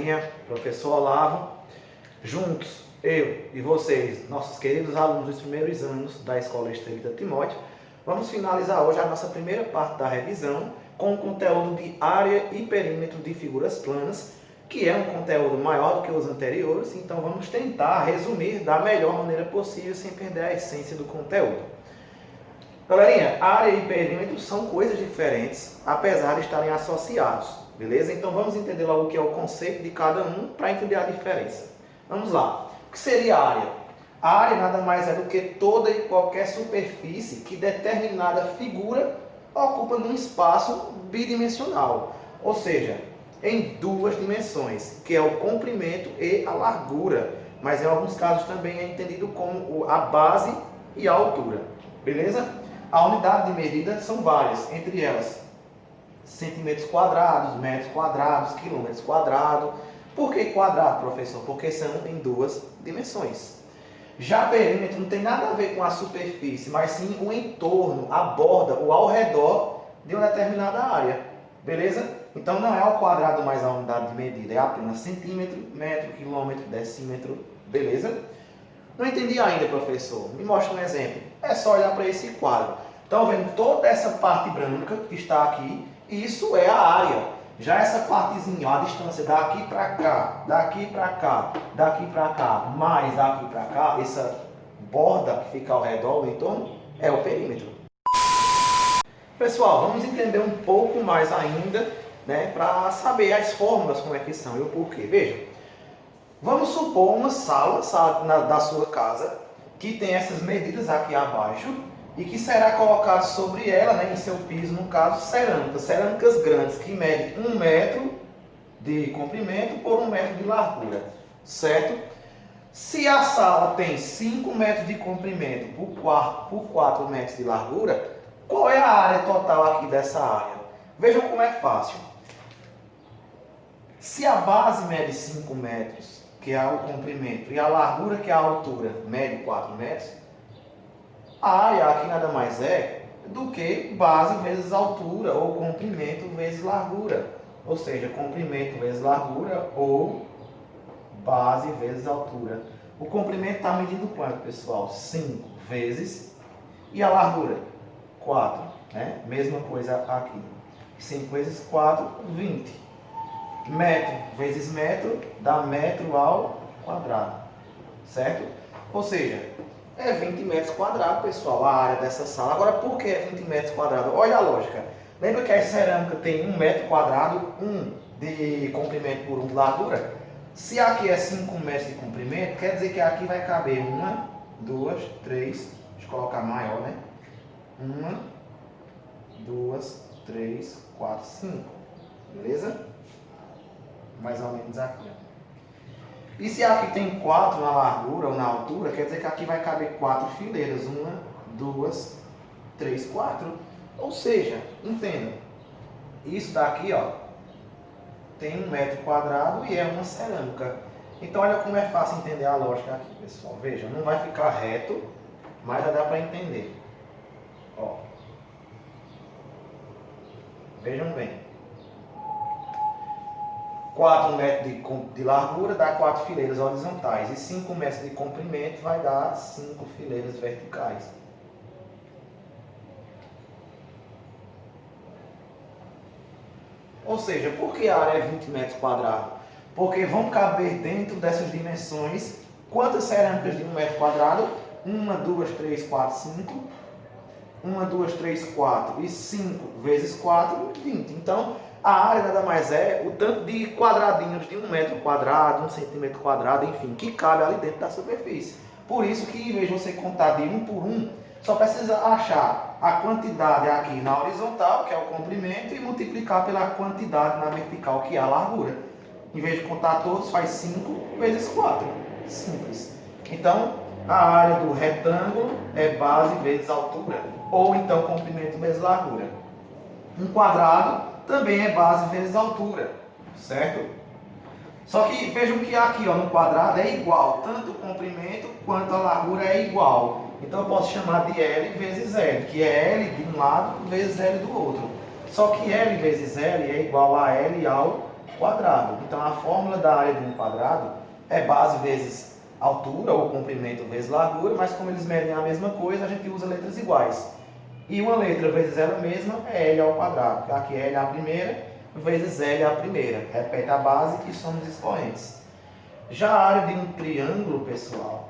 galerinha, professor Olavo, juntos, eu e vocês, nossos queridos alunos dos primeiros anos da Escola Estevita Timóteo, vamos finalizar hoje a nossa primeira parte da revisão com o conteúdo de área e perímetro de figuras planas, que é um conteúdo maior do que os anteriores, então vamos tentar resumir da melhor maneira possível sem perder a essência do conteúdo. Galerinha, área e perímetro são coisas diferentes, apesar de estarem associados, beleza? Então vamos entender logo o que é o conceito de cada um para entender a diferença. Vamos lá. O que seria a área? A área nada mais é do que toda e qualquer superfície que determinada figura ocupa num espaço bidimensional, ou seja, em duas dimensões, que é o comprimento e a largura, mas em alguns casos também é entendido como a base e a altura, beleza? A unidade de medida são várias, entre elas centímetros quadrados, metros quadrados, quilômetros quadrados. Por que quadrado, professor? Porque são em duas dimensões. Já perímetro não tem nada a ver com a superfície, mas sim o entorno, a borda, o ao redor de uma determinada área, beleza? Então não é ao quadrado mais a unidade de medida, é apenas centímetro, metro, quilômetro, decímetro, beleza? Não entendi ainda, professor. Me mostra um exemplo. É só olhar para esse quadro. Estão vendo toda essa parte branca que está aqui? Isso é a área. Já essa partezinha, a distância daqui para cá, daqui para cá, daqui para cá, mais daqui para cá, essa borda que fica ao redor, o entorno, é o perímetro. Pessoal, vamos entender um pouco mais ainda, né, para saber as fórmulas, como é que são e o porquê. Veja. Vamos supor uma sala da sua casa que tem essas medidas aqui abaixo e que será colocado sobre ela, né, em seu piso, no caso, cerâmicas grandes que medem 1 metro de comprimento por 1 metro de largura, certo? Se a sala tem 5 metros de comprimento por 4 metros de largura, qual é a área total aqui dessa área? Vejam como é fácil. Se a base mede 5 metros, que é o comprimento, e a largura, que é a altura, mede 4 metros, a área aqui nada mais é do que base vezes altura, ou comprimento vezes largura. Ou seja, comprimento vezes largura, ou base vezes altura. O comprimento está medindo quanto, pessoal? 5 vezes. E a largura? 4. Né? Mesma coisa aqui. 5 vezes 4, 20. Metro vezes metro dá metro ao quadrado, certo? Ou seja, é 20 metros quadrados, pessoal, a área dessa sala. Agora, por que é 20 metros quadrados? Olha a lógica. Lembra que a cerâmica tem 1 metro quadrado, 1 de comprimento por 1 de largura? Se aqui é 5 metros de comprimento, quer dizer que aqui vai caber 1, 2, 3, deixa eu colocar maior, né? 1, 2, 3, 4, 5, beleza? Mais ou menos aqui. E se aqui tem 4 na largura ou na altura, quer dizer que aqui vai caber 4 fileiras. 1, 2, 3, 4. Ou seja, entenda, isso daqui, ó, tem 1 metro quadrado e é uma cerâmica. Então olha como é fácil entender a lógica aqui, pessoal. Veja, não vai ficar reto, mas já dá para entender. Ó. Vejam bem. 4 metros de largura dá 4 fileiras horizontais e 5 metros de comprimento vai dar 5 fileiras verticais. Ou seja, por que a área é 20 metros quadrados? Porque vão caber dentro dessas dimensões quantas cerâmicas de 1 metro quadrado? 1, 2, 3, 4, 5. 1, 2, 3, 4 e 5 vezes 4, 20. Então, a área nada mais é o tanto de quadradinhos de 1 metro quadrado, 1 centímetro quadrado, enfim, que cabe ali dentro da superfície. Por isso que, em vez de você contar de 1 por 1, só precisa achar a quantidade aqui na horizontal, que é o comprimento, e multiplicar pela quantidade na vertical, que é a largura. Em vez de contar todos, faz 5 vezes 4. Simples. Então, a área do retângulo é base vezes altura, ou então comprimento vezes largura. Um quadrado também é base vezes altura, certo? Só que vejam que aqui, ó, no quadrado é igual, tanto o comprimento quanto a largura é igual. Então eu posso chamar de L vezes L, que é L de um lado vezes L do outro. Só que L vezes L é igual a L ao quadrado. Então a fórmula da área de um quadrado é base vezes altura ou comprimento vezes largura, mas como eles medem a mesma coisa, a gente usa letras iguais. E uma letra vezes ela mesma é L ao quadrado. Aqui é L a primeira vezes L a primeira. Repete a base e somos expoentes. Já a área de um triângulo, pessoal,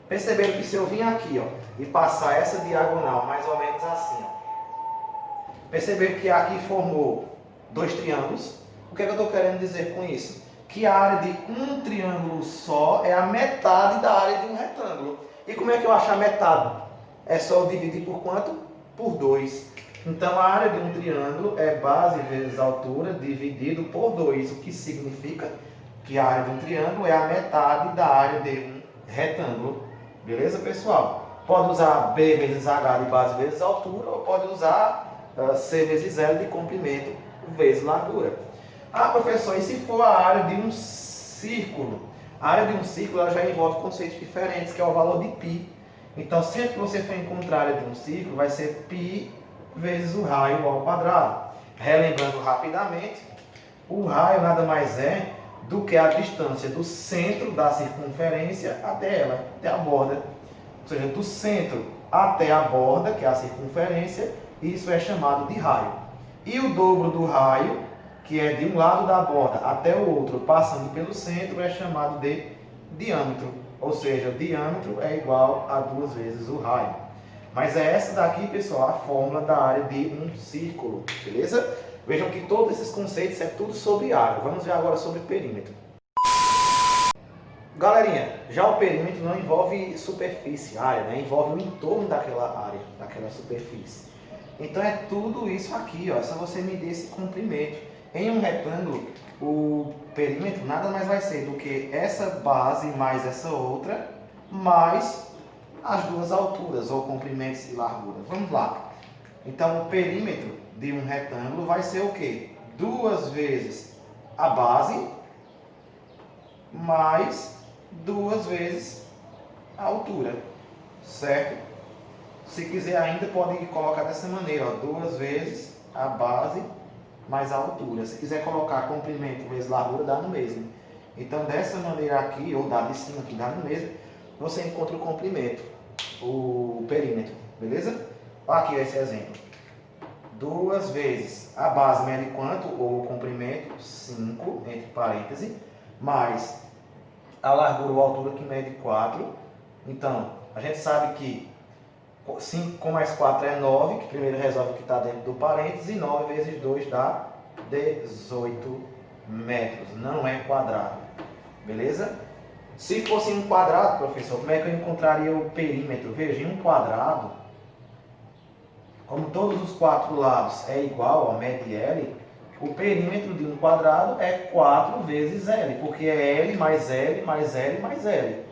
perceberam que se eu vir aqui, ó, e passar essa diagonal mais ou menos assim, ó, perceberam que aqui formou dois triângulos. O que é que eu estou querendo dizer com isso? Que a área de um triângulo só é a metade da área de um retângulo. E como é que eu acho a metade? É só eu dividir por quanto? Por 2. Então a área de um triângulo é base vezes altura dividido por 2, o que significa que a área de um triângulo é a metade da área de um retângulo. Beleza, pessoal? Pode usar B vezes H de base vezes altura, ou pode usar C vezes L de comprimento vezes largura. Ah, professor, e se for a área de um círculo? A área de um círculo ela já envolve conceitos diferentes, que é o valor de π. Então, sempre que você for encontrar a área de um círculo, vai ser π vezes o raio ao quadrado. Relembrando rapidamente, o raio nada mais é do que a distância do centro da circunferência até ela, até a borda. Ou seja, do centro até a borda, que é a circunferência, isso é chamado de raio. E o dobro do raio, que é de um lado da borda até o outro, passando pelo centro, é chamado de diâmetro. Ou seja, o diâmetro é igual a 2 vezes o raio. Mas é essa daqui, pessoal, a fórmula da área de um círculo, beleza? Vejam que todos esses conceitos é tudo sobre área. Vamos ver agora sobre perímetro. Galerinha, já o perímetro não envolve superfície, área, né? Envolve o entorno daquela área, daquela superfície. Então é tudo isso aqui, ó. É só você medir esse comprimento. Em um retângulo, o perímetro nada mais vai ser do que essa base mais essa outra, mais as duas alturas, ou comprimentos e larguras. Vamos lá. Então o perímetro de um retângulo vai ser o quê? 2 vezes a base mais 2 vezes a altura, certo? Se quiser ainda pode colocar dessa maneira, ó, 2 vezes a base mais a altura. Se quiser colocar comprimento vezes largura, dá no mesmo. Então dessa maneira aqui, ou dá de cima que dá no mesmo, você encontra o comprimento, o perímetro, beleza? Aqui esse exemplo. 2 vezes a base mede quanto? Ou o comprimento, 5, entre parênteses, mais a largura ou altura que mede 4. Então, a gente sabe que 5 com mais 4 é 9, que primeiro resolve o que está dentro do parênteses, e 9 vezes 2 dá 18 metros, não é quadrado, beleza? Se fosse um quadrado, professor, como é que eu encontraria o perímetro? Veja, em um quadrado, como todos os 4 lados é igual, mede L, o perímetro de um quadrado é 4 vezes L, porque é L mais L mais L mais L,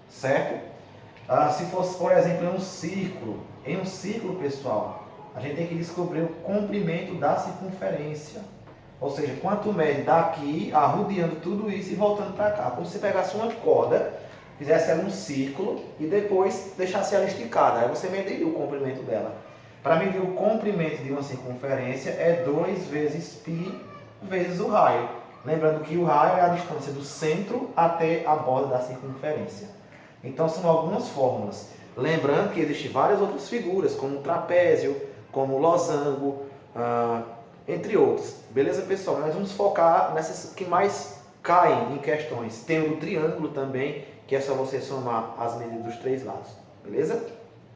certo? Se fosse, por exemplo, em um círculo, pessoal, a gente tem que descobrir o comprimento da circunferência. Ou seja, quanto mede daqui, arrodeando tudo isso e voltando para cá. Como se você pegasse uma corda, fizesse ela um círculo e depois deixasse ela esticada. Aí você mediria o comprimento dela. Para medir o comprimento de uma circunferência é 2 vezes π vezes o raio. Lembrando que o raio é a distância do centro até a borda da circunferência. Então são algumas fórmulas. Lembrando que existem várias outras figuras, como trapézio, como losango, entre outros. Beleza, pessoal? Nós vamos focar nessas que mais caem em questões. Tem o triângulo também, que é só você somar as medidas dos 3 lados. Beleza?